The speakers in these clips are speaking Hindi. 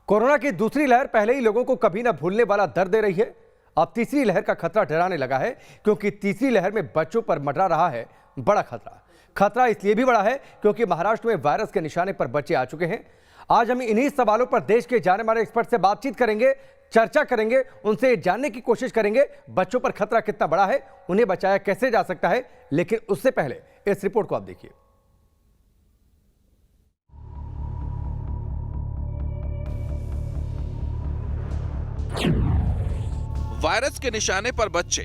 कोरोना की दूसरी लहर पहले ही लोगों को कभी ना भूलने वाला दर्द दे रही है। अब तीसरी लहर का खतरा डराने लगा है, क्योंकि तीसरी लहर में बच्चों पर मंडरा रहा है बड़ा खतरा। खतरा इसलिए भी बड़ा है क्योंकि महाराष्ट्र में वायरस के निशाने पर बच्चे आ चुके हैं। आज हम इन्हीं सवालों पर देश के जाने माने एक्सपर्ट से बातचीत करेंगे, चर्चा करेंगे, उनसे जानने की कोशिश करेंगे बच्चों पर खतरा कितना बड़ा है, उन्हें बचाया कैसे जा सकता है। लेकिन उससे पहले इस रिपोर्ट को आप देखिए। वायरस के निशाने पर बच्चे।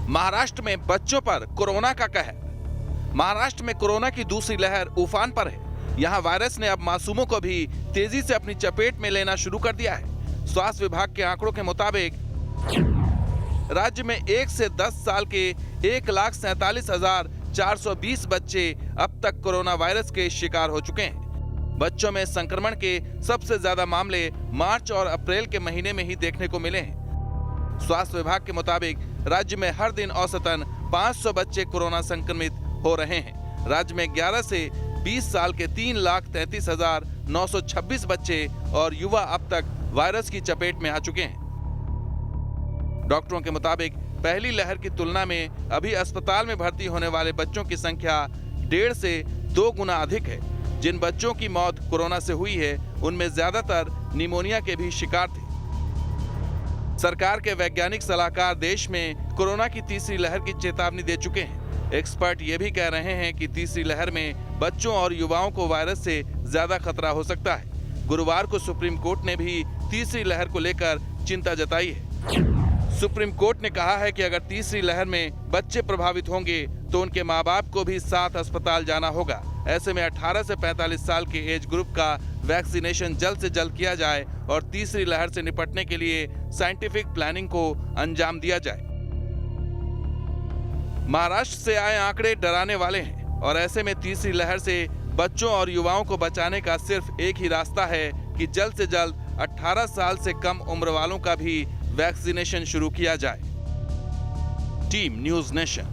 महाराष्ट्र में बच्चों पर कोरोना का कहर। महाराष्ट्र में कोरोना की दूसरी लहर उफान पर है। यहां वायरस ने अब मासूमों को भी तेजी से अपनी चपेट में लेना शुरू कर दिया है। स्वास्थ्य विभाग के आंकड़ों के मुताबिक राज्य में 1 से 10 साल के 1,47,420 बच्चे अब तक कोरोना वायरस के शिकार हो चुके हैं। बच्चों में संक्रमण के सबसे ज्यादा मामले मार्च और अप्रैल के महीने में ही देखने को मिले हैं। स्वास्थ्य विभाग के मुताबिक राज्य में हर दिन औसतन 500 बच्चे कोरोना संक्रमित हो रहे हैं। राज्य में 11 से 20 साल के 3,33,926 बच्चे और युवा अब तक वायरस की चपेट में आ चुके हैं। डॉक्टरों के मुताबिक पहली लहर की तुलना में अभी अस्पताल में भर्ती होने वाले बच्चों की संख्या 1.5 से 2 गुना अधिक है। जिन बच्चों की मौत कोरोना से हुई है, उनमें ज्यादातर निमोनिया के भी शिकार थे। सरकार के वैज्ञानिक सलाहकार देश में कोरोना की तीसरी लहर की चेतावनी दे चुके हैं। एक्सपर्ट ये भी कह रहे हैं कि तीसरी लहर में बच्चों और युवाओं को वायरस से ज्यादा खतरा हो सकता है। गुरुवार को सुप्रीम कोर्ट ने भी तीसरी लहर को लेकर चिंता जताई है। सुप्रीम कोर्ट ने कहा है कि अगर तीसरी लहर में बच्चे प्रभावित होंगे तो उनके माँ बाप को भी साथ अस्पताल जाना होगा। ऐसे में 18 से 45 साल के एज ग्रुप का वैक्सीनेशन जल्द से जल्द किया जाए और तीसरी लहर से निपटने के लिए साइंटिफिक प्लानिंग को अंजाम दिया जाए। महाराष्ट्र से आए आंकड़े डराने वाले हैं और ऐसे में तीसरी लहर से बच्चों और युवाओं को बचाने का सिर्फ एक ही रास्ता है कि जल्द से जल्द 18 साल से कम उम्र वालों का भी वैक्सीनेशन शुरू किया जाए। Team news nation.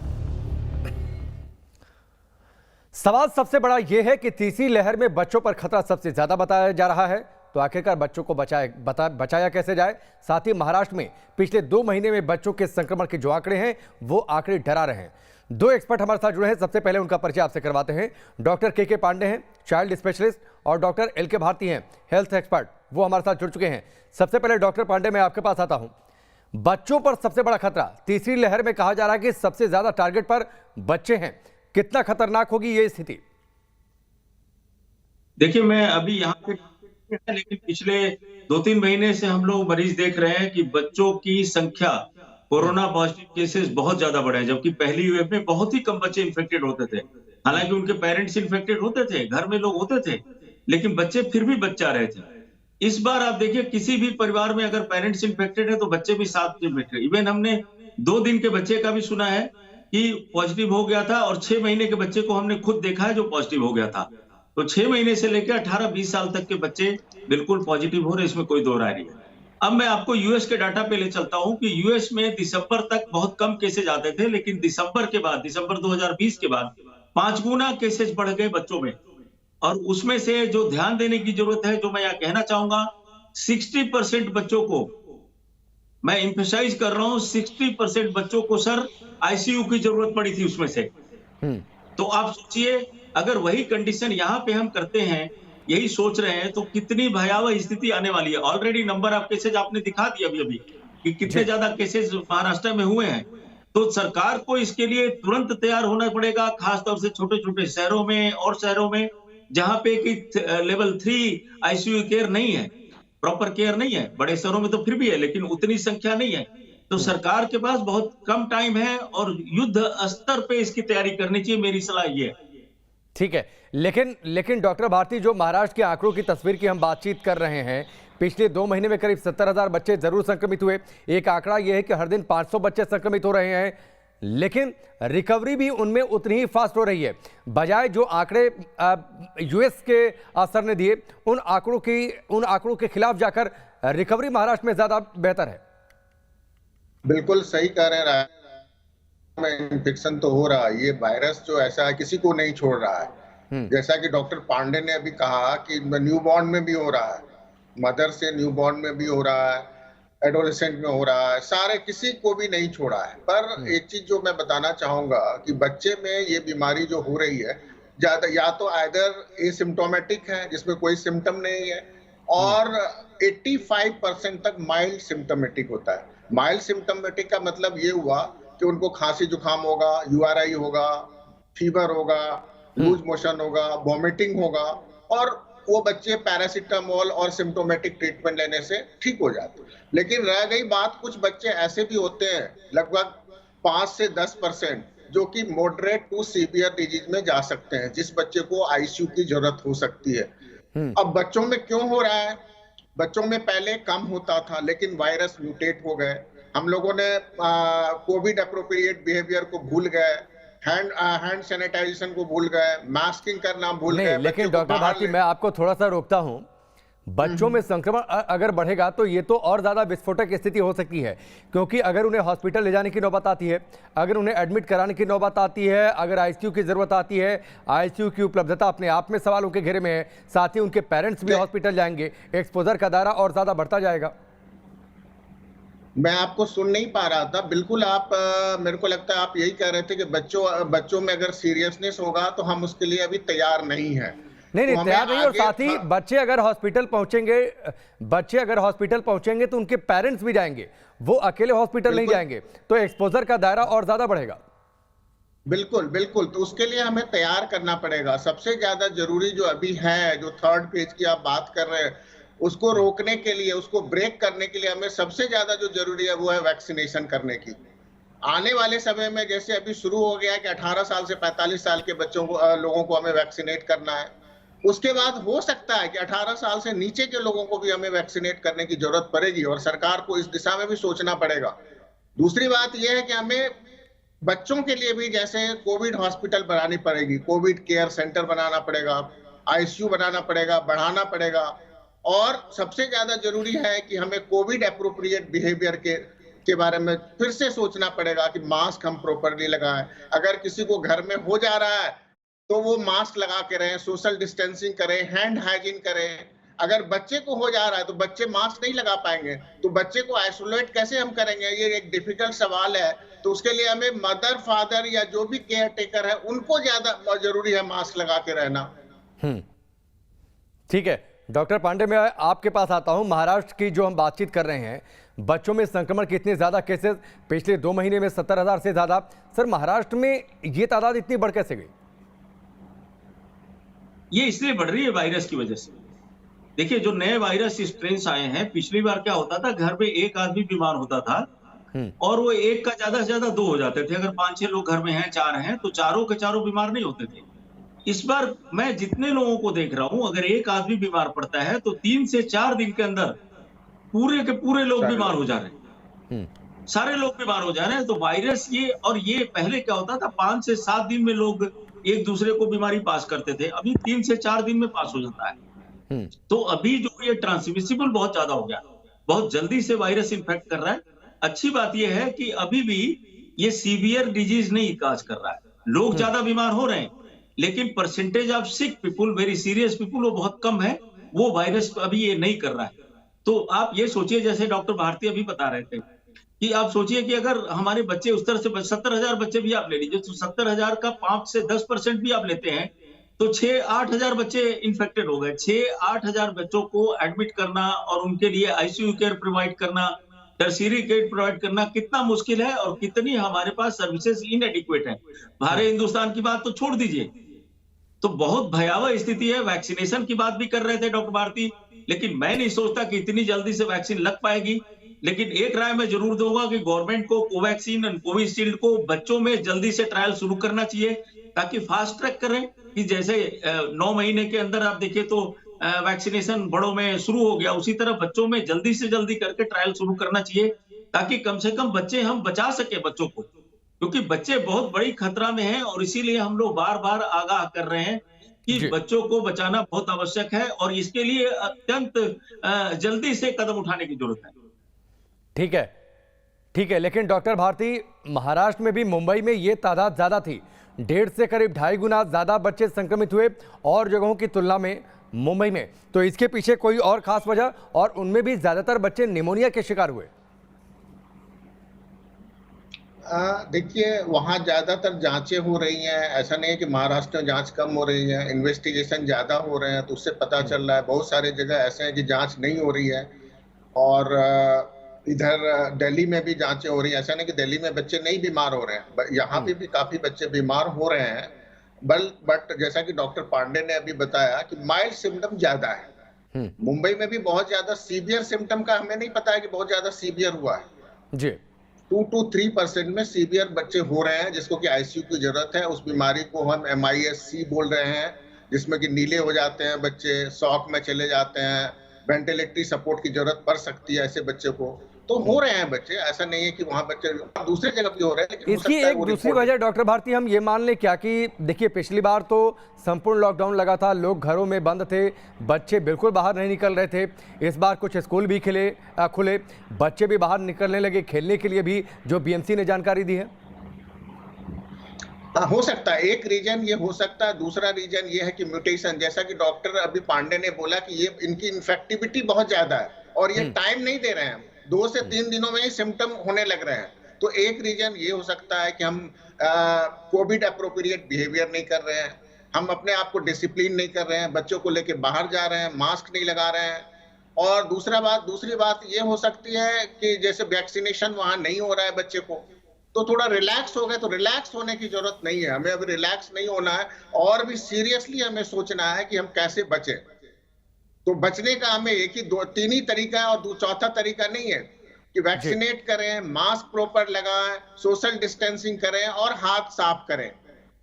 सवाल सबसे बड़ा यह है कि तीसरी लहर में बच्चों पर खतरा सबसे ज्यादा बताया जा रहा है, तो आखिरकार बच्चों को बचाया कैसे जाए। साथ ही महाराष्ट्र में पिछले 2 महीने में बच्चों के संक्रमण के जो आंकड़े हैं वो आंकड़े डरा रहे हैं। 2 एक्सपर्ट हमारे साथ जुड़े हैं। सबसे पहले उनका परिचय आपसे करवाते हैं। डॉक्टर के पांडे हैं, चाइल्ड स्पेशलिस्ट, और डॉक्टर LK भारती हैं, हेल्थ एक्सपर्ट, वो हमारे साथ जुड़ चुके हैं। सबसे पहले डॉक्टर पांडे, मैं आपके पास आता हूं। बच्चों पर सबसे बड़ा खतरा तीसरी लहर में कहा जा रहा है कि सबसे ज्यादा टारगेट पर बच्चे हैं। कितना खतरनाक होगी ये स्थिति? देखिए, मैं अभी यहाँ पे लेकिन पिछले 2-3 महीने से हम लोग मरीज देख रहे हैं कि बच्चों की संख्या कोरोना पॉजिटिव केसेस बहुत ज्यादा बढ़े हैं, जबकि पहली वेव में बहुत ही कम बच्चे इन्फेक्टेड होते थे। हालांकि उनके पेरेंट्स इन्फेक्टेड होते थे, घर में लोग होते थे, लेकिन बच्चे फिर भी बचा रहे थे। इस बार आप देखिए, किसी भी परिवार में अगर पेरेंट्स इन्फेक्टेड है तो बच्चे भी साथ इन्फेक्टेड। इवन हमने 2 दिन के बच्चे का भी सुना है कि पॉजिटिव हो गया था, और 6 महीने के बच्चे को हमने खुद देखा है जो पॉजिटिव हो गया था। तो 6 महीने से लेकर 18-20 साल तक के बच्चे बिल्कुल पॉजिटिव हो रहे, इसमें कोई दो राय नहीं है। अब मैं आपको यूएस के डाटा पे ले चलता हूं कि यूएस में दिसंबर तक बहुत कम केसेज आते थे, लेकिन दिसंबर 2020 के बाद 5 गुना केसेज बढ़ गए बच्चों में। और उसमें से जो ध्यान देने की जरूरत है, जो मैं यहाँ कहना चाहूंगा, 60% बच्चों को, मैं एम्फसाइज कर रहा हूं, 60% बच्चों को सर आईसीयू की जरूरत पड़ी थी उसमें से। तो आप सोचिए, अगर वही कंडीशन यहाँ पे हम करते हैं, यही सोच रहे हैं, तो कितनी भयावह स्थिति आने वाली है। ऑलरेडी नंबर ऑफ केसेज आपने दिखा दिया अभी कि कितने ज्यादा केसेज महाराष्ट्र में हुए हैं। तो सरकार को इसके लिए तुरंत तैयार होना पड़ेगा, खासतौर से छोटे छोटे शहरों में और शहरों में जहां पे कि लेवल 3 आईसीयू केयर नहीं है, प्रॉपर केयर नहीं है। बड़े शहरों में तो फिर भी है, लेकिन उतनी संख्या नहीं है। तो सरकार के पास बहुत कम टाइम है और युद्ध स्तर पे इसकी तैयारी करनी चाहिए, मेरी सलाह ये है। ठीक है, लेकिन डॉक्टर भारती, जो महाराष्ट्र के आंकड़ों की तस्वीर की हम बातचीत कर रहे हैं, पिछले 2 महीने में करीब 70,000 बच्चे जरूर संक्रमित हुए। एक आंकड़ा यह है कि हर दिन 500 बच्चे संक्रमित हो रहे हैं, लेकिन रिकवरी भी उनमें उतनी ही फास्ट हो रही है। बजाय जो आंकड़े यूएस के असर ने दिए, उन आंकड़ों के खिलाफ जाकर रिकवरी महाराष्ट्र में ज्यादा बेहतर है। बिल्कुल सही कह रहे हैं में इन्फेक्शन तो हो रहा है, ये वायरस जो ऐसा है किसी को नहीं छोड़ रहा है। जैसा कि डॉक्टर पांडे ने अभी कहा कि न्यूबॉर्न में भी हो रहा है, मदर से न्यूबॉर्न में भी हो रहा है, एडोलेसेंट में हो रहा है, सारे किसी को भी नहीं छोड़ा है। पर एक चीज जो मैं बताना चाहूंगा कि बच्चे में ये बीमारी जो हो रही है ज्यादा या तो आइदर एसिम्प्टोमेटिक है जिसमें कोई सिम्टम नहीं है, और 85% तक माइल्ड सिम्टोमेटिक होता है। माइल्ड सिम्टोमेटिक का मतलब ये हुआ कि उनको खांसी जुकाम होगा, यूआरआई होगा, फीवर होगा, लूज मोशन होगा, वॉमिटिंग होगा, और वो बच्चे पैरासिटामोल और सिम्टोमेटिक ट्रीटमेंट लेने से ठीक हो जाते हैं। लेकिन रह गई बात, कुछ बच्चे ऐसे भी होते हैं, लगभग 5 से 10%, जो कि मॉडरेट टू सीवियर डिजीज में जा सकते हैं, जिस बच्चे को आईसीयू की जरूरत हो सकती है। अब बच्चों में क्यों हो रहा है? बच्चों में पहले कम होता था, लेकिन वायरस म्यूटेट हो गए। हम लोगों ने कोविड एप्रोप्रिएट बिहेवियर को भूल गए, हैंड सैनिटाइजेशन को भूल गए, मास्किंग करना भूल गए। लेकिन डॉक्टर भारती, मैं आपको थोड़ा सा रोकता हूं। बच्चों में संक्रमण अगर बढ़ेगा तो ये तो और ज्यादा विस्फोटक स्थिति हो सकती है, क्योंकि अगर उन्हें हॉस्पिटल ले जाने की नौबत आती है, अगर उन्हें एडमिट कराने की नौबत आती है, अगर आईसीयू की जरूरत आती है, आईसीयू की उपलब्धता अपने आप में सवालों के घेरे में है, साथ ही उनके पेरेंट्स भी हॉस्पिटल जाएंगे, एक्सपोजर का दायरा और ज्यादा बढ़ता जाएगा। मैं आपको सुन नहीं पा रहा था बिल्कुल। आप मेरे को लगता है आप यही कह रहे थे कि बच्चों में अगर सीरियसनेस होगा तो हम उसके लिए अभी तैयार नहीं है। नहीं तैयार नहीं, और साथ ही बच्चे अगर हॉस्पिटल पहुंचेंगे तो उनके पेरेंट्स भी जाएंगे, वो अकेले हॉस्पिटल नहीं जाएंगे, तो एक्सपोजर का दायरा और ज्यादा बढ़ेगा। बिल्कुल बिल्कुल, तो उसके लिए हमें तैयार करना पड़ेगा। सबसे ज्यादा जरूरी जो अभी है, जो 3rd फेज की आप बात कर रहे हैं, उसको रोकने के लिए, उसको ब्रेक करने के लिए हमें सबसे ज्यादा जो जरूरी है वो है वैक्सीनेशन करने की। आने वाले समय में जैसे अभी शुरू हो गया है कि 18 साल से 45 साल के बच्चों को लोगों को हमें वैक्सीनेट करना है, उसके बाद हो सकता है कि 18 साल से नीचे के लोगों को भी हमें वैक्सीनेट करने की जरूरत पड़ेगी, और सरकार को इस दिशा में भी सोचना पड़ेगा। दूसरी बात यह है कि हमें बच्चों के लिए भी जैसे कोविड हॉस्पिटल बनानी पड़ेगी, कोविड केयर सेंटर बनाना पड़ेगा, आईसीयू बनाना पड़ेगा, बढ़ाना पड़ेगा, और सबसे ज्यादा जरूरी है कि हमें कोविड एप्रोप्रिएट बिहेवियर के बारे में फिर से सोचना पड़ेगा कि मास्क हम प्रॉपरली लगाएं। अगर किसी को घर में हो जा रहा है तो वो मास्क लगा के रहें, सोशल डिस्टेंसिंग करें, हैंड हाइजीन करें। अगर बच्चे को हो जा रहा है तो बच्चे मास्क नहीं लगा पाएंगे, तो बच्चे को आइसोलेट कैसे हम करेंगे? ये एक डिफिकल्ट सवाल है। तो उसके लिए हमें मदर, फादर या जो भी केयर टेकर है उनको ज्यादा जरूरी है मास्क लगा के रहना। ठीक है डॉक्टर पांडे, मैं आपके पास आता हूं। महाराष्ट्र की जो हम बातचीत कर रहे हैं, बच्चों में संक्रमण के इतने ज्यादा केसेस पिछले 2 महीने में 70,000 से ज्यादा। सर, महाराष्ट्र में ये तादाद इतनी बढ़ कैसे गई? ये इसलिए बढ़ रही है वायरस की वजह से। देखिए, जो नए वायरस स्ट्रेन्स आए हैं, पिछली बार क्या होता था, घर में एक आदमी बीमार होता था और वो एक का ज्यादा से ज्यादा 2 हो जाते थे। अगर 5-6 लोग घर में हैं, 4 हैं, तो चारों के चारों बीमार नहीं होते थे। इस बार मैं जितने लोगों को देख रहा हूं, अगर एक आदमी बीमार पड़ता है तो 3 से 4 दिन के अंदर पूरे के पूरे लोग बीमार हो जा रहे हैं, सारे लोग बीमार हो जा रहे हैं। तो वायरस ये पहले क्या होता था, 5 से 7 दिन में लोग एक दूसरे को बीमारी पास करते थे, अभी 3 से 4 दिन में पास हो जाता है। तो अभी जो ये ट्रांसमिसिबल बहुत ज्यादा हो गया, बहुत जल्दी से वायरस इन्फेक्ट कर रहा है। अच्छी बात यह है कि अभी भी ये सीवियर डिजीज नहीं काज कर रहा है, लोग ज्यादा बीमार हो रहे हैं, लेकिन percentage of sick people, very serious people, वो बहुत कम है। वो वायरस अभी ये नहीं कर रहा है। तो आप ये सोचिए, जैसे डॉक्टर भारती अभी बता रहे थे, कि आप सोचिए कि अगर हमारे बच्चे उस तरह से 70,000 बच्चे भी आप ले लीजिए, तो 70,000 का 5 से 10% भी आप लेते हैं तो 6-8 हजार बच्चे इन्फेक्टेड हो गए। 6-8 हजार बच्चों को एडमिट करना और उनके लिए आईसीयू केयर प्रोवाइड करना, टर्शियरी केयर प्रोवाइड करना कितना मुश्किल है, और कितनी हमारे पास सर्विसेज इनएडिक्वेट है। भारत हिंदुस्तान की बात तो छोड़ दीजिए, तो बहुत भयावह स्थिति है। वैक्सीनेशन की बात भी कर रहे थे डॉक्टर भारती, लेकिन मैं नहीं सोचता कि इतनी जल्दी से वैक्सीन लग पाएगी। लेकिन एक राय मैं जरूर दूंगा कि गवर्नमेंट को कोवैक्सीन और कोविशील्ड को बच्चों में जल्दी से ट्रायल शुरू करना चाहिए, ताकि फास्ट ट्रैक करें। कि जैसे 9 महीने के अंदर आप देखिए तो वैक्सीनेशन बड़ों में शुरू हो गया, उसी तरह बच्चों में जल्दी से जल्दी करके ट्रायल शुरू करना चाहिए, ताकि कम से कम बच्चे हम बचा सके बच्चों को, क्योंकि बच्चे बहुत बड़ी खतरा में हैं। और इसीलिए हम लोग बार बार आगाह कर रहे हैं कि बच्चों को बचाना बहुत आवश्यक है, और इसके लिए अत्यंत जल्दी से कदम उठाने की जरूरत है। ठीक है, ठीक है, लेकिन डॉक्टर भारती, महाराष्ट्र में भी मुंबई में ये तादाद ज्यादा थी। 1.5 से करीब 2.5 गुना ज्यादा बच्चे संक्रमित हुए और जगहों की तुलना में मुंबई में। तो इसके पीछे कोई और खास वजह, और उनमें भी ज्यादातर बच्चे निमोनिया के शिकार हुए? देखिए, वहाँ ज्यादातर जांचें हो रही हैं। ऐसा नहीं है कि महाराष्ट्र में जांच कम हो रही है, इन्वेस्टिगेशन ज्यादा हो रहे हैं, तो उससे पता चल रहा है। बहुत सारे जगह ऐसे हैं कि जांच नहीं हो रही है, और इधर दिल्ली में भी जांचें हो रही हैं। ऐसा नहीं कि दिल्ली में बच्चे नहीं बीमार हो रहे हैं, यहाँ पे भी काफी बच्चे बीमार हो रहे हैं। बट जैसा कि डॉक्टर पांडे ने अभी बताया कि माइल्ड सिम्टम ज्यादा है। मुंबई में भी बहुत ज्यादा सीवियर सिम्टम का हमें नहीं पता है कि बहुत ज्यादा सीवियर हुआ है जी। 2 to 3% में सीवियर बच्चे हो रहे हैं, जिसको कि आईसीयू की जरूरत है। उस बीमारी को हम MIS-C बोल रहे हैं, जिसमें कि नीले हो जाते हैं बच्चे, शॉक में चले जाते हैं, वेंटिलेटरी सपोर्ट की जरूरत पड़ सकती है ऐसे बच्चे को। तो हो रहे हैं बच्चे, ऐसा नहीं है कि वहाँ बच्चे दूसरे जगह भी हो रहे हैं, लेकिन इसकी एक दूसरी वजह डॉक्टर भारती हम ये मान लें क्या कि देखिए, पिछली बार तो संपूर्ण लॉकडाउन लगा था, लोग घरों में बंद थे, बच्चे बिल्कुल बाहर नहीं निकल रहे थे। इस बार कुछ स्कूल भी खुले, बच्चे भी बाहर निकलने लगे खेलने के लिए भी, जो BMC ने जानकारी दी है। हो सकता है, एक रीजन ये हो सकता है। दूसरा रीजन ये है कि म्यूटेशन, जैसा कि डॉक्टर अभी पांडे ने बोला कि ये इनकी इन्फेक्टिविटी बहुत ज्यादा है, और ये टाइम नहीं दे रहे हैं, 2 से 3 दिनों में ही सिम्टम होने लग रहे हैं। तो एक रीजन ये हो सकता है कि हम कोविड अप्रोप्रिएट बिहेवियर नहीं कर रहे हैं, हम अपने आप को डिसिप्लिन नहीं कर रहे हैं, बच्चों को लेके बाहर जा रहे हैं, मास्क नहीं लगा रहे हैं। और दूसरी बात ये हो सकती है कि जैसे वैक्सीनेशन वहां नहीं हो रहा है बच्चे को, तो थोड़ा रिलैक्स हो गए। तो रिलैक्स होने की जरूरत नहीं है, हमें अभी रिलैक्स नहीं होना है, और भी सीरियसली हमें सोचना है कि हम कैसे बचें। तो बचने का हमें एक ही 2-3 ही तरीका है, और चौथा तरीका नहीं है कि वैक्सीनेट करें, मास्क प्रॉपर लगाएं, सोशल डिस्टेंसिंग करें और हाथ साफ करें।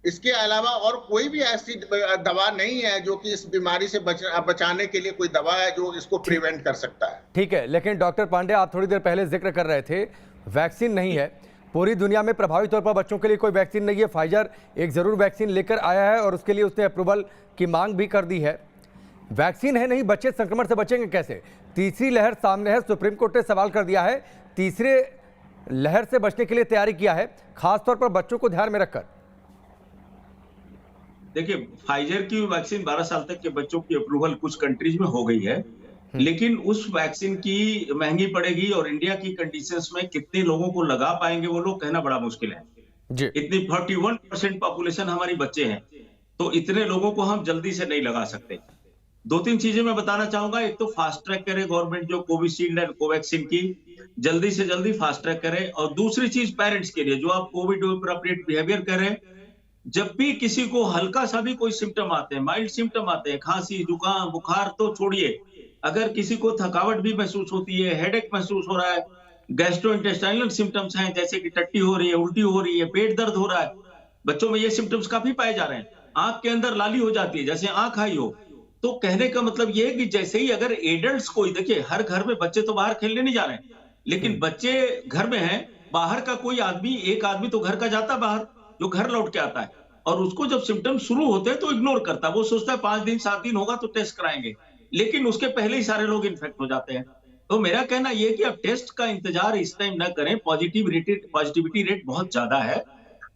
इसके अलावा और कोई भी ऐसी दवा नहीं है जो कि इस बीमारी से बचाने के लिए कोई दवा है जो इसको प्रिवेंट कर सकता है। ठीक है, लेकिन डॉक्टर पांडे, आप थोड़ी देर पहले जिक्र कर रहे थे वैक्सीन नहीं है, पूरी दुनिया में प्रभावी तौर पर बच्चों के लिए कोई वैक्सीन नहीं है। फाइजर एक जरूर वैक्सीन लेकर आया है और उसके लिए उसने अप्रूवल की मांग भी कर दी है। वैक्सीन है नहीं, बच्चे संक्रमण से बचेंगे कैसे? तीसरी लहर सामने है, सुप्रीम कोर्ट ने सवाल कर दिया है, तीसरे लहर से बचने के लिए तैयारी किया है, खासतौर पर बच्चों को ध्यान में रखकर। देखिए, फाइजर की वैक्सीन 12 साल तक के बच्चों की अप्रूवल कुछ कंट्रीज में हो गई है, लेकिन उस वैक्सीन की महंगी पड़ेगी, और इंडिया की कंडीशंस में कितने लोगों को लगा पाएंगे वो लोग कहना बड़ा मुश्किल है जी। इतनी 41% पॉपुलेशन हमारी बच्चे हैं, तो इतने लोगों को हम जल्दी से नहीं लगा सकते। 2-3 चीजें मैं बताना चाहूंगा। एक तो फास्ट ट्रैक करे गवर्नमेंट, जो कोविशील्ड एंड कोवैक्सीन की जल्दी से जल्दी फास्ट ट्रैक करे। और दूसरी चीज पेरेंट्स के लिए, जो आप कोविड अप्रोप्रिएट बिहेवियर करें, जब भी किसी को हल्का सा भी कोई सिम्टम आते हैं, माइल्ड सिम्टम आते हैं, खांसी, जुकाम, बुखार तो छोड़िए, अगर किसी को थकावट भी महसूस होती है, हेडेक महसूस हो रहा है, गैस्ट्रोइंटेस्टाइनल सिम्टम्स हैं जैसे कि टट्टी हो रही है, उल्टी हो रही है, पेट दर्द हो रहा है, बच्चों में ये सिम्टम्स काफी पाए जा रहे हैं, आंख के अंदर लाली हो जाती है जैसे आंख आई हो, तो कहने का मतलब ये है कि जैसे ही अगर एडल्ट्स कोई, देखिए हर घर में बच्चे तो बाहर खेलने नहीं जा रहे हैं, लेकिन बच्चे घर में हैं, बाहर का कोई आदमी, एक आदमी तो घर का जाता है बाहर, जो घर लौट के आता है, और उसको जब सिम्टम शुरू होते हैं तो इग्नोर करता है, वो सोचता है 5 दिन 7 दिन होगा तो टेस्ट कराएंगे, लेकिन उसके पहले ही सारे लोग इन्फेक्ट हो जाते हैं। तो मेरा कहना यह कि आप टेस्ट का इंतजार इस टाइम न करें, पॉजिटिविटी रेट बहुत ज्यादा है।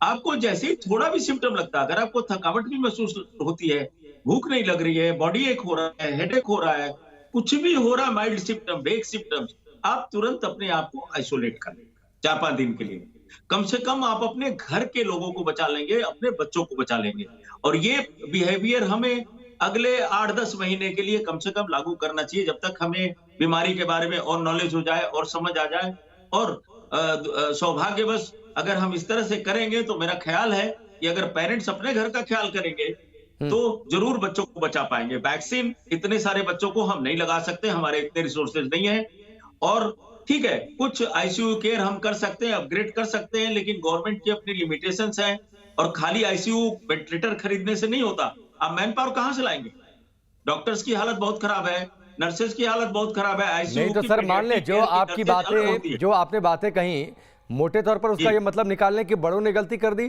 आपको जैसे ही थोड़ा भी सिम्टम लगता है, अगर आपको थकावट भी महसूस होती है, भूख नहीं लग रही है, बॉडी एक हो रहा है, हेडेक हो रहा है, कुछ भी हो रहा है, माइल्ड सिम्टम, वेग सिम्टम्स, आप तुरंत अपने आप को आइसोलेट कर लें 4-5 दिन के लिए। कम से कम आप अपने घर के लोगों को बचा लेंगे, अपने बच्चों को बचा लेंगे। और ये बिहेवियर हमें अगले 8-10 महीने के लिए कम से कम लागू करना चाहिए, जब तक हमें बीमारी के बारे में और नॉलेज हो जाए और समझ आ जाए। और सौभाग्यवश अगर हम इस तरह से करेंगे तो मेरा ख्याल है कि अगर पेरेंट्स अपने घर का ख्याल करेंगे तो जरूर बच्चों को बचा पाएंगे। वैक्सीन इतने सारे बच्चों को हम नहीं लगा सकते, हमारे इतने रिसोर्सेज नहीं है। और ठीक है, कुछ आईसीयू केयर हम कर सकते हैं, अपग्रेड कर सकते हैं, लेकिन गवर्नमेंट की अपनी लिमिटेशंस हैं, और खाली आईसीयू वेंटिलेटर खरीदने से नहीं होता। आप मैन पावर कहां से लाएंगे? डॉक्टर्स की हालत बहुत खराब है, नर्सेज की हालत बहुत खराब है, आईसीयू नहीं तो सर मान ले, जो आपकी बातें, जो आपने बातें कही, मोटे तौर पर उसका ये मतलब निकाल लें कि बड़ों ने गलती कर दी,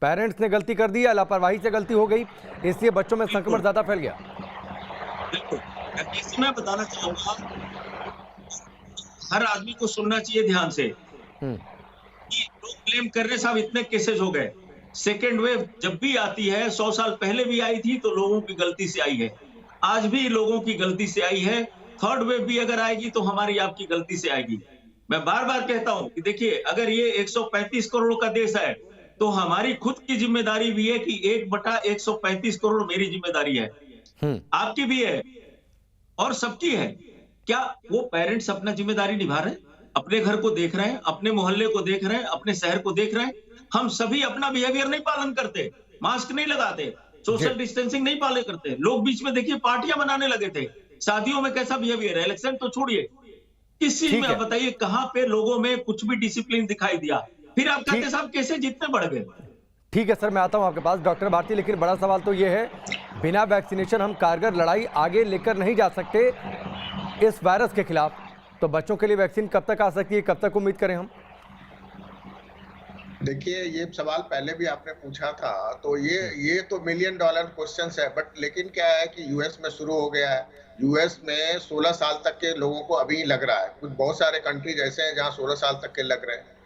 पेरेंट्स ने गलती कर दी, या लापरवाही से गलती हो गई, इसलिए बच्चों में संक्रमण ज्यादा फैल गया। मैं बताना चाहूंगा, हर आदमी को सुनना चाहिए ध्यान से कि लोग क्लेम कर रहे साहब इतने केसेस हो गए। सेकेंड वेव जब भी आती है, 100 साल पहले भी आई थी तो लोगों की गलती से आई है, आज भी लोगों की गलती से आई है। थर्ड वेव भी अगर आएगी तो हमारी आपकी गलती से आएगी। मैं बार बार कहता हूं कि देखिए, अगर ये 135 करोड़ का देश है तो हमारी खुद की जिम्मेदारी भी है कि 1/135 करोड़ मेरी जिम्मेदारी है, आपकी भी है और सबकी है। क्या वो पेरेंट्स अपना जिम्मेदारी निभा रहे हैं? अपने घर को देख रहे हैं, अपने मोहल्ले को देख रहे हैं, अपने शहर को देख रहे हैं? हम सभी अपना बिहेवियर नहीं पालन करते, मास्क नहीं लगाते, सोशल डिस्टेंसिंग नहीं पालन करते। लोग बीच में देखिए पार्टियां बनाने लगे थे, शादियों में कैसा बिहेवियर है, इलेक्शन तो छोड़िए, किस चीज में आप बताइए, कहां पे लोगों में कुछ भी डिसिप्लिन दिखाई दिया? फिर आप कहते साहब कैसे जितने बढ़ गए? ठीक है सर, मैं आता हूं आपके पास डॉक्टर भारती, लेकिन बड़ा सवाल तो ये है, बिना वैक्सीनेशन हम कारगर लड़ाई आगे लेकर नहीं जा सकते इस वायरस के खिलाफ, तो बच्चों के लिए वैक्सीन कब तक आ सकती है, कब तक उम्मीद करें हम? देखिए, ये सवाल पहले भी आपने पूछा था, तो ये तो $1 मिलियन क्वेश्चन है, बट लेकिन क्या है कि यूएस में शुरू हो गया है। यूएस में 16 साल तक के लोगों को अभी लग रहा है, कुछ बहुत सारे कंट्रीज ऐसे हैं जहां 16 साल तक के लग रहे हैं।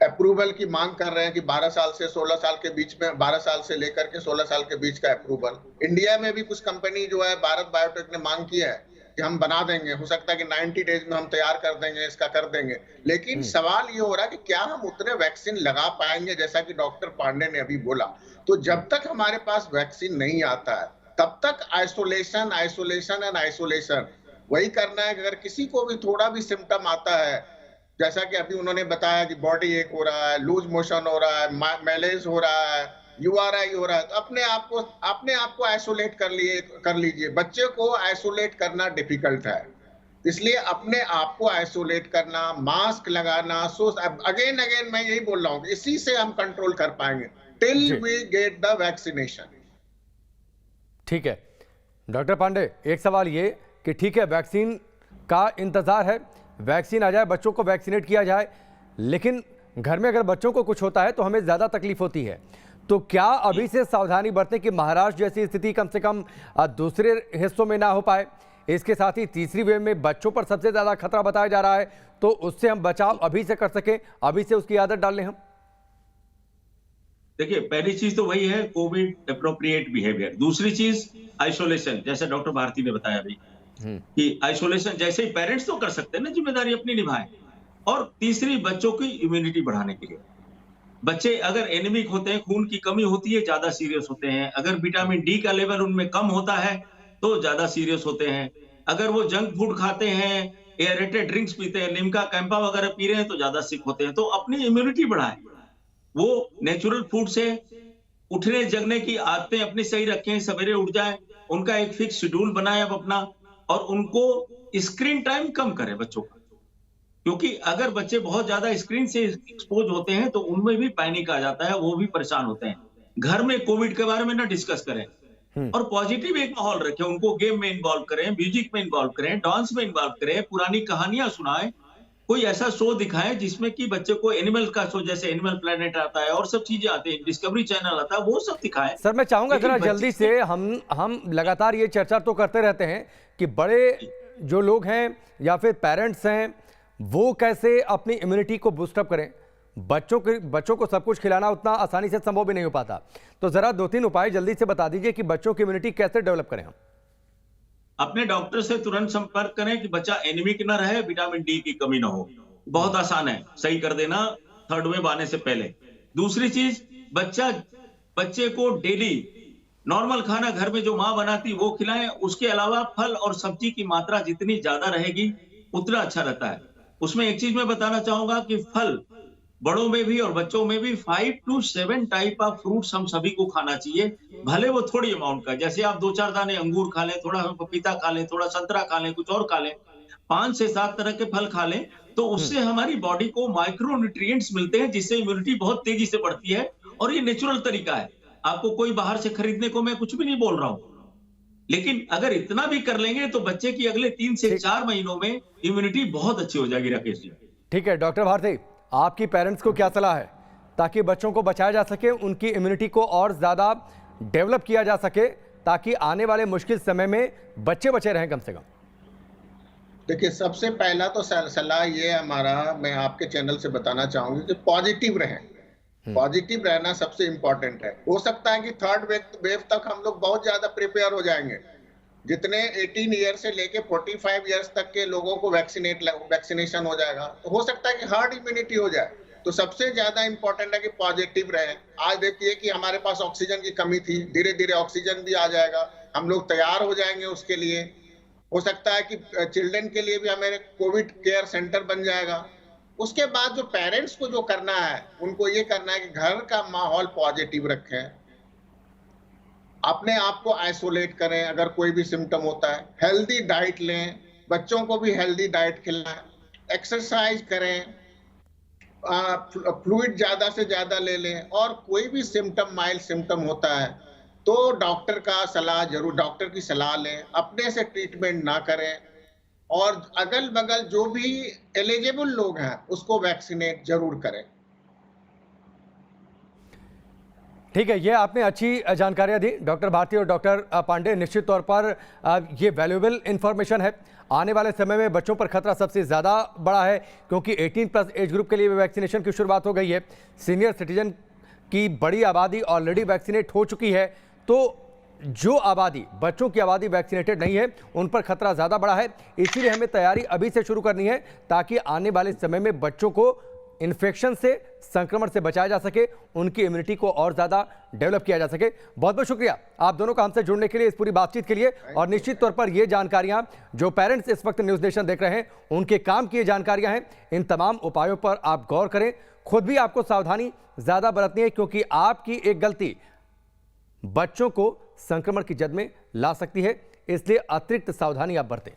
अप्रूवल की मांग कर रहे हैं कि 12 साल से 16 साल के बीच में, 12 साल से लेकर के 16 साल के बीच का अप्रूवल। इंडिया में भी कुछ कंपनी जो है, भारत बायोटेक ने मांग की है कि हम बना देंगे, हो सकता है कि 90 डेज में हम तैयार कर देंगे, इसका कर देंगे। लेकिन सवाल ये हो रहा है कि क्या हम उतने वैक्सीन लगा पाएंगे, जैसा कि डॉक्टर पांडे ने अभी बोला। तो जब तक हमारे पास वैक्सीन नहीं आता है तब तक आइसोलेशन, आइसोलेशन एंड आइसोलेशन वही करना है। अगर किसी को भी थोड़ा भी सिम्टम आता है, जैसा कि अभी उन्होंने बताया कि बॉडी एक हो रहा है, लूज मोशन हो रहा है, मैलेज हो रहा है, URI हो रहा है, तो अपने आप को आइसोलेट कर लीजिए। बच्चे को आइसोलेट करना डिफिकल्ट है, इसलिए अपने आप को आइसोलेट करना, मास्क लगाना, अगेन मैं यही बोल रहा हूँ, इसी से हम कंट्रोल कर पाएंगे till we get the vaccination. ठीक है डॉक्टर पांडे, एक सवाल ये कि ठीक है वैक्सीन का इंतजार है, वैक्सीन आ जाए, बच्चों को वैक्सीनेट किया जाए, लेकिन घर में अगर बच्चों को कुछ होता है तो हमें ज़्यादा तकलीफ होती है, तो क्या अभी से सावधानी बरतें कि महाराष्ट्र जैसी स्थिति कम से कम दूसरे हिस्सों में ना हो पाए? इसके साथ ही तीसरी वेव में बच्चों पर सबसे ज़्यादा खतरा बताया जा रहा है, तो उससे हम बचाव अभी से कर सकें, अभी से उसकी आदत डाल लें हम? देखिए, पहली चीज तो वही है कोविड एप्रोप्रिएट बिहेवियर। दूसरी चीज आइसोलेशन, जैसे डॉक्टर भारती ने बताया अभी कि आइसोलेशन जैसे ही पेरेंट्स तो कर सकते हैं ना, जिम्मेदारी अपनी निभाएं। और तीसरी, बच्चों की इम्यूनिटी बढ़ाने के लिए, बच्चे अगर एनीमिक होते हैं, खून की कमी होती है, ज्यादा सीरियस होते हैं। अगर विटामिन डी का लेवल उनमें कम होता है तो ज्यादा सीरियस होते हैं। अगर वो जंक फूड खाते हैं, एयरेटेड ड्रिंक्स पीते हैं, लिम्का कैंपा वगैरह पी रहे हैं, तो ज्यादा सिक होते हैं। तो अपनी इम्यूनिटी बढ़ाएं, वो नेचुरल फूड से उठने जगने की आदतें अपनी सही रखें, सवेरे उठ जाएं, उनका एक फिक्स शेड्यूल बनाएं अब अपना, और उनको स्क्रीन टाइम कम करें बच्चों का, क्योंकि अगर बच्चे बहुत ज्यादा स्क्रीन से एक्सपोज होते हैं तो उनमें भी पैनिक आ जाता है, वो भी परेशान होते हैं। घर में कोविड के बारे में ना डिस्कस करें और पॉजिटिव एक माहौल रखें, उनको गेम में इन्वॉल्व करें, म्यूजिक में इन्वॉल्व करें, डांस में इन्वॉल्व करें, पुरानी कहानियां सुनाएं, कोई ऐसा शो दिखाएं जिसमें कि बच्चे को एनिमल का शो, जैसे एनिमल प्लेनेट आता है और सब चीजें आती हैं, डिस्कवरी चैनल आता है, वो सब दिखाएं। सर मैं चाहूंगा जरा जल्दी से, हम लगातार ये चर्चा तो करते रहते हैं कि बड़े जो लोग हैं या फिर पेरेंट्स हैं वो कैसे अपनी इम्यूनिटी को बूस्टअप करें। बच्चों को सब कुछ खिलाना उतना आसानी से संभव भी नहीं हो पाता, तो जरा 2-3 उपाय जल्दी से बता दीजिए कि बच्चों की इम्यूनिटी कैसे डेवलप करें हम। अपने डॉक्टर से तुरंत संपर्क करें कि बच्चा एनीमिक न रहे, विटामिन डी की कमी ना हो। बहुत आसान है, सही कर देना थर्ड वेव आने से पहले। दूसरी चीज, बच्चे को डेली नॉर्मल खाना घर में जो माँ बनाती वो खिलाएं। उसके अलावा फल और सब्जी की मात्रा जितनी ज्यादा रहेगी उतना अच्छा रहता है। उसमें एक चीज मैं बताना चाहूंगा कि फल बड़ों में भी और बच्चों में भी 5 to 7 टाइप ऑफ फ्रूट्स हम सभी को खाना चाहिए, भले वो थोड़ी अमाउंट का, जैसे आप 2-4 दाने अंगूर खा लें, थोड़ा पपीता खा लें, थोड़ा संतरा खा लें, कुछ और खा लें, 5 से 7 तरह के फल खा लें, तो उससे हमारी बॉडी को माइक्रो न्यूट्रिएंट्स मिलते हैं, जिससे इम्यूनिटी बहुत तेजी से बढ़ती है। और ये नेचुरल तरीका है, आपको कोई बाहर से खरीदने को मैं कुछ भी नहीं बोल रहा हूँ। लेकिन अगर इतना भी कर लेंगे तो बच्चे की अगले 3 से 4 महीनों में इम्यूनिटी बहुत अच्छी हो जाएगी। राकेश जी, ठीक है डॉक्टर भारती, आपकी पेरेंट्स को क्या सलाह है ताकि बच्चों को बचाया जा सके, उनकी इम्यूनिटी को और ज़्यादा डेवलप किया जा सके, ताकि आने वाले मुश्किल समय में बच्चे बचे रहें कम से कम? देखिए, सबसे पहला तो सलाह ये है हमारा, मैं आपके चैनल से बताना चाहूंगी कि पॉजिटिव रहें। पॉजिटिव रहना सबसे इंपॉर्टेंट है। हो सकता है कि थर्ड वेव तक हम लोग बहुत ज्यादा प्रिपेयर हो जाएंगे। जितने 18 ईयर से लेके 45 ईयर्स तक के लोगों को वैक्सीनेशन हो जाएगा, तो हो सकता है कि हर्ड इम्यूनिटी हो जाए। तो सबसे ज्यादा इंपॉर्टेंट है कि पॉजिटिव रहे। आज देखिए कि हमारे पास ऑक्सीजन की कमी थी, धीरे धीरे ऑक्सीजन भी आ जाएगा, हम लोग तैयार हो जाएंगे उसके लिए। हो सकता है कि चिल्ड्रन के लिए भी हमारे कोविड केयर सेंटर बन जाएगा। उसके बाद जो पेरेंट्स को जो करना है, उनको ये करना है कि घर का माहौल पॉजिटिव रखें, अपने आप को आइसोलेट करें। अगर कोई भी सिम्टम होता है, हेल्दी डाइट लें, बच्चों को भी हेल्दी डाइट खिलाएं, एक्सरसाइज करें, फ्लूइड ज्यादा से ज्यादा ले लें, और कोई भी सिम्टम माइल्ड सिम्टम होता है तो डॉक्टर की सलाह लें, अपने से ट्रीटमेंट ना करें, और अगल बगल जो भी एलिजिबल लोग हैं उसको वैक्सीनेट जरूर करें। ठीक है, ये आपने अच्छी जानकारियां दी डॉक्टर भारती और डॉक्टर पांडे। निश्चित तौर पर ये वैल्यूएबल इंफॉर्मेशन है। आने वाले समय में बच्चों पर खतरा सबसे ज़्यादा बड़ा है, क्योंकि 18+ एज ग्रुप के लिए वैक्सीनेशन की शुरुआत हो गई है। सीनियर सिटीजन की बड़ी आबादी ऑलरेडी वैक्सीनेट हो चुकी है, तो जो आबादी, बच्चों की आबादी वैक्सीनेटेड नहीं है, उन पर खतरा ज़्यादा बड़ा है। इसीलिए हमें तैयारी अभी से शुरू करनी है, ताकि आने वाले समय में बच्चों को इन्फेक्शन से, संक्रमण से बचाया जा सके, उनकी इम्यूनिटी को और ज़्यादा डेवलप किया जा सके। बहुत बहुत शुक्रिया आप दोनों का हमसे जुड़ने के लिए, इस पूरी बातचीत के लिए। और निश्चित तौर पर ये जानकारियां जो पेरेंट्स इस वक्त न्यूज़ नेशन देख रहे हैं, उनके काम की ये जानकारियां हैं। इन तमाम उपायों पर आप गौर करें। खुद भी आपको सावधानी ज़्यादा बरतनी है, क्योंकि आपकी एक गलती बच्चों को संक्रमण की जद में ला सकती है। इसलिए अतिरिक्त सावधानी आप बरतें।